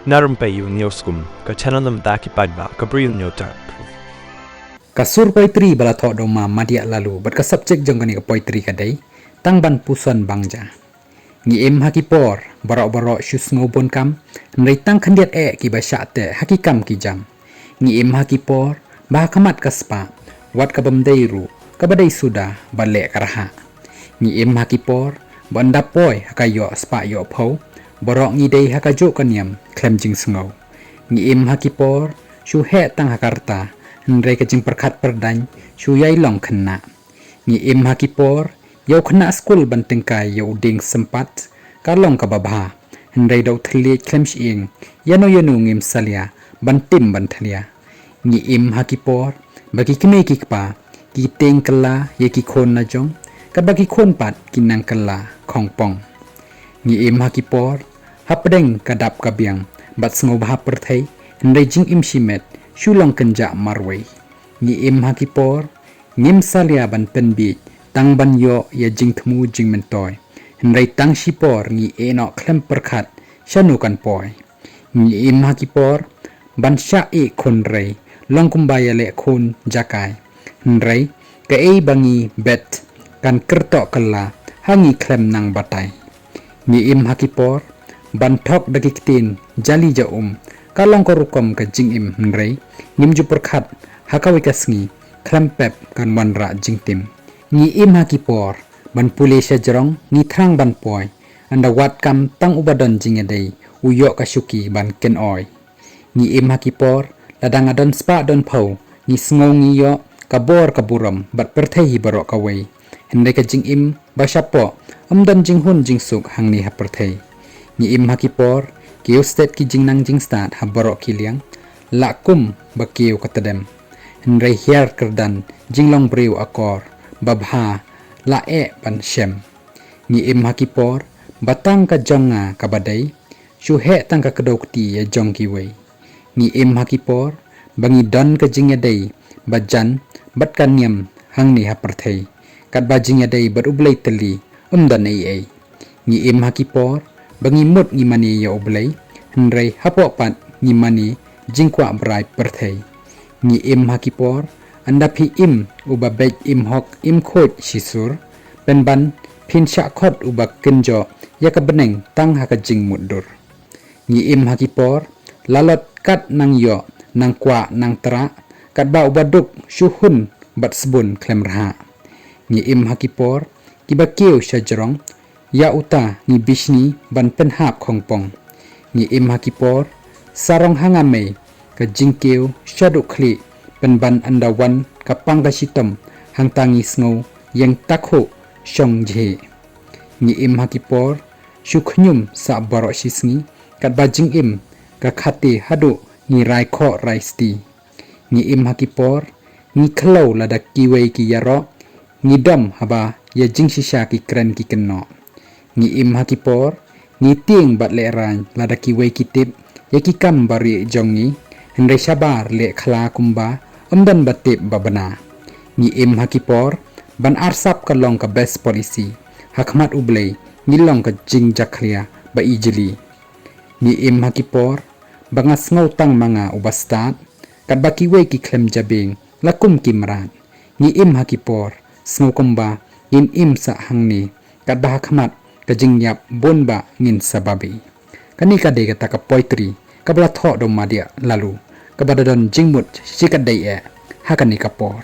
narum payu nioskum ka chananam daki padba ka bril nyotar Kasur poetry bala thok doma madia lalu bat ka subject jongkani ka poetry kadai tangban puson bangja ngi em hakipor barok-barok shus ngobon kam nrai tang khandiat ki basha te hakikam ki jam ngi em hakipor bah kamat kaspa wat ka bamdai ru ka badai suda bale karaha ngi em hakipor banda poi hakayo spa yo phau borok ngi dei hakajo kaniam klem jing sngo ngi em hakipor shu he tang hakarta nrai ka jing perkhat perdan shu yai long khanna ngi em hakipor yo khna school bantengkai yo ding sempat kalong ka babha nrai do thli klem shing yano ngim salia bantim banthlia ngi em hakipor bagi kime kikpa ki teng kala ye ki khon na jong ka bagi khon pat kinang kala khongpong ngi em hakipor hapdeng kadap kabiang bat sngo bha perthai nrai jing im shimet shulong kenja marwei ngi em hakipor ngim salia ban penbi tang ban yo ya jing thmu jing mentoy nrai tang shipor ngi eno klem perkhat shanu kan poi ngi em hakipor ban sha e khon rei long kumbaya le khon jakai nrai ka e bangi bet kan kerto kala hangi klem nang batai ngi em hakipor ban thok dakitin jali ja kalong korukom ka jing im nrai ngim ju perkhat hakawi kasngi klem pep kan wanra jingtim ngi em hakipor ban pulisya jerong ni thrang ban poi anda wat kam tang ubadon jingedei uyo kasuki ban ken oi ngi em hakipor ladang adon spa don phau ni sngo ngi yo kabor kaburam bat perthei hi barok kawei hende ka jing im bashapo amdan jing hun jing suk hangni ha perthei ngi em hakipor kiu state ki jing nang jing start ha barok kiliang lakum bakiu katadem hende hiar kerdan jinglong breu akor babha la e pan shem ngi em hakipor batang ka jonga kabadai shu he tang ka kadokti ya jongki wei ngi em hakipor bangi don ka jingya dei bajan bat kanyam hangni ha perthei kat bajingya dei bat ublei teli dan ai ngi em hakipor bangi mut ngi mani ya ublei hnrei hapo pat ngi mani jingkwa brai perthei ngi em hakipor anda phi im uba bej im hok im khoj sisur penban phin sha khot uba kenjo ya ka beneng tang ha ka jing mudur ngi em hakipor lalot kat nang yo nang kwa nang tra kat ba ubaduk shuhun bat sebun klem raha ngi em hakipor kibakiu shajarong ya uta ni bishni ban penhap khongpong ngi em hakipor sarong hangame ka jingkeu shaduk khli penban andawan kapang ka sitom hangtangi sngo yang takho shong je ngi em hakipor shukhnum sa baro shisngi kat bajing im ka khati hadu ni rai kho rai sti ngi em hakipor ni khlo lada kiwei ki yaro ni dam haba ya jing shisha ki kren ki kenno ngi em hakipor ni ting bat le ran lada kiwei ki tip ya ki kam bari jongi hendai sabar le khla kumba amdan batip babana ngi em hakipor ban arsap ka long ka best policy hakmat ublei ni long ka jing jakhlia ba ijli ngi em hakipor bangas ngau tang manga ubastat kat baki we ki klem jabing lakum kimrat ngi em hakipor sngo komba in im sa hangni kat bah khmat ka jing yap bonba ngin sababi kani ka de ka poetry kabla tho do madia lalu kabadadon jingmut sikadai hakani kapor